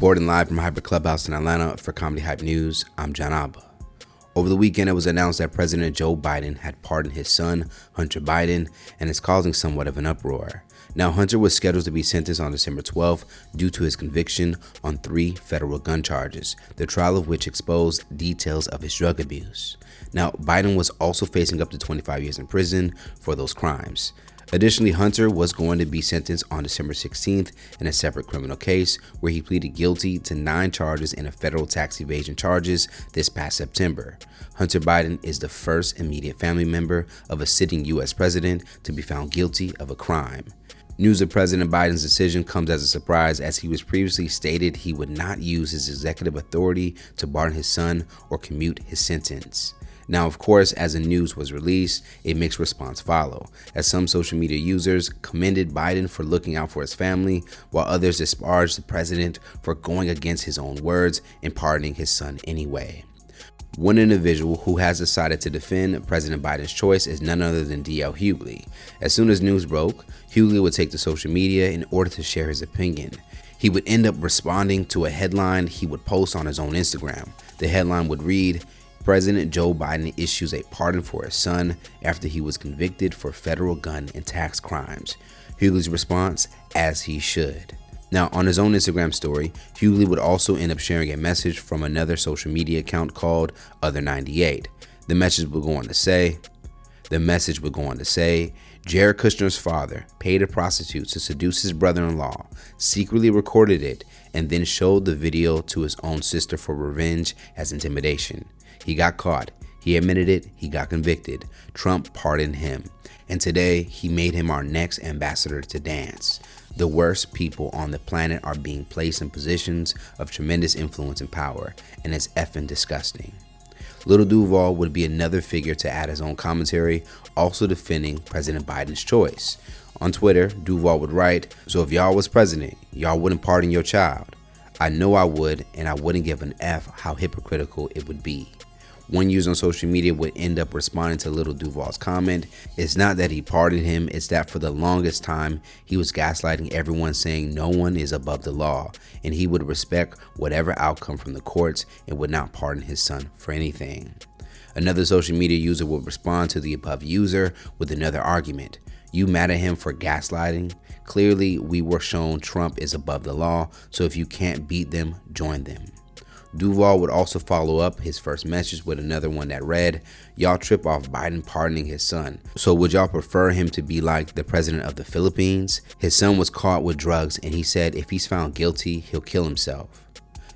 Reporting live from Hyper Clubhouse in Atlanta for Comedy Hype News, I'm John Abba. Over the weekend, it was announced that President Joe Biden had pardoned his son, Hunter Biden, and it's causing somewhat of an uproar. Now, Hunter was scheduled to be sentenced on December 12th due to his conviction on 3 federal gun charges, the trial of which exposed details of his drug abuse. Now, Biden was also facing up to 25 years in prison for those crimes. Additionally, Hunter was going to be sentenced on December 16th in a separate criminal case where he pleaded guilty to 9 charges in a federal tax evasion charges this past September. Hunter Biden is the first immediate family member of a sitting U.S. president to be found guilty of a crime. News of President Biden's decision comes as a surprise, as he was previously stated he would not use his executive authority to pardon his son or commute his sentence. Now, of course, as the news was released, a mixed response followed, as some social media users commended Biden for looking out for his family, while others disparaged the president for going against his own words and pardoning his son anyway. One individual who has decided to defend President Biden's choice is none other than D.L. Hughley. As soon as news broke, Hughley would take to social media in order to share his opinion. He would end up responding to a headline he would post on his own Instagram. The headline would read, "President Joe Biden issues a pardon for his son after he was convicted for federal gun and tax crimes." Hughley's response, "As he should." Now, on his own Instagram story, Hughley would also end up sharing a message from another social media account called Other98. The message would go on to say, Jared Kushner's father paid a prostitute to seduce his brother-in-law, secretly recorded it, and then showed the video to his own sister for revenge as intimidation. He got caught. He admitted it. He got convicted. Trump pardoned him. And today, he made him our next ambassador to dance. The worst people on the planet are being placed in positions of tremendous influence and power, and it's effing disgusting. Little Duval would be another figure to add his own commentary, also defending President Biden's choice. On Twitter, Duval would write, "So if y'all was president, y'all wouldn't pardon your child? I know I would, and I wouldn't give an F how hypocritical it would be." One user on social media would end up responding to Little Duval's comment. It's not that he pardoned him, it's that for the longest time, he was gaslighting everyone, saying no one is above the law, and he would respect whatever outcome from the courts and would not pardon his son for anything. Another social media user would respond to the above user with another argument. "You mad at him for gaslighting? Clearly, we were shown Trump is above the law, so if you can't beat them, join them." Duval would also follow up his first message with another one that read, "Y'all trip off Biden pardoning his son. So would y'all prefer him to be like the president of the Philippines? His son was caught with drugs and he said if he's found guilty, he'll kill himself."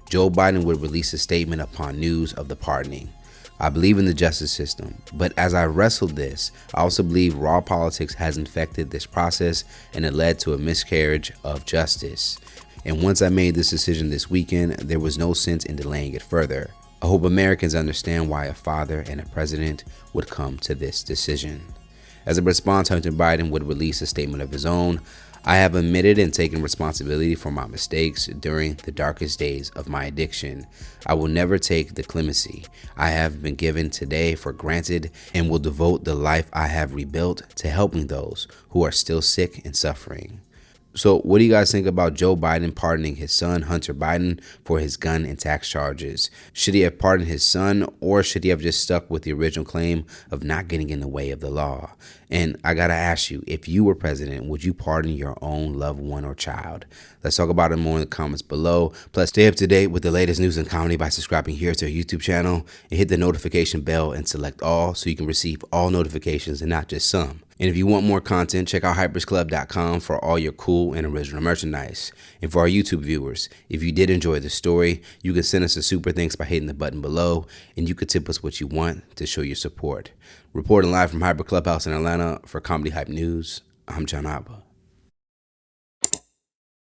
Joe Biden would release a statement upon news of the pardoning. "I believe in the justice system, but as I wrestled this, I also believe raw politics has infected this process and it led to a miscarriage of justice. And once I made this decision this weekend, there was no sense in delaying it further. I hope Americans understand why a father and a president would come to this decision." As a response, Hunter Biden would release a statement of his own. "I have admitted and taken responsibility for my mistakes during the darkest days of my addiction. I will never take the clemency I have been given today for granted and will devote the life I have rebuilt to helping those who are still sick and suffering." So what do you guys think about Joe Biden pardoning his son, Hunter Biden, for his gun and tax charges? Should he have pardoned his son, or should he have just stuck with the original claim of not getting in the way of the law? And I gotta ask you, if you were president, would you pardon your own loved one or child? Let's talk about it more in the comments below. Plus, stay up to date with the latest news and comedy by subscribing here to our YouTube channel and hit the notification bell and select all so you can receive all notifications and not just some. And if you want more content, check out hypersclub.com for all your cool and original merchandise. And for our YouTube viewers, if you did enjoy the story, you can send us a super thanks by hitting the button below, and you can tip us what you want to show your support. Reporting live from Hyper Clubhouse in Atlanta for Comedy Hype News, I'm John Abba.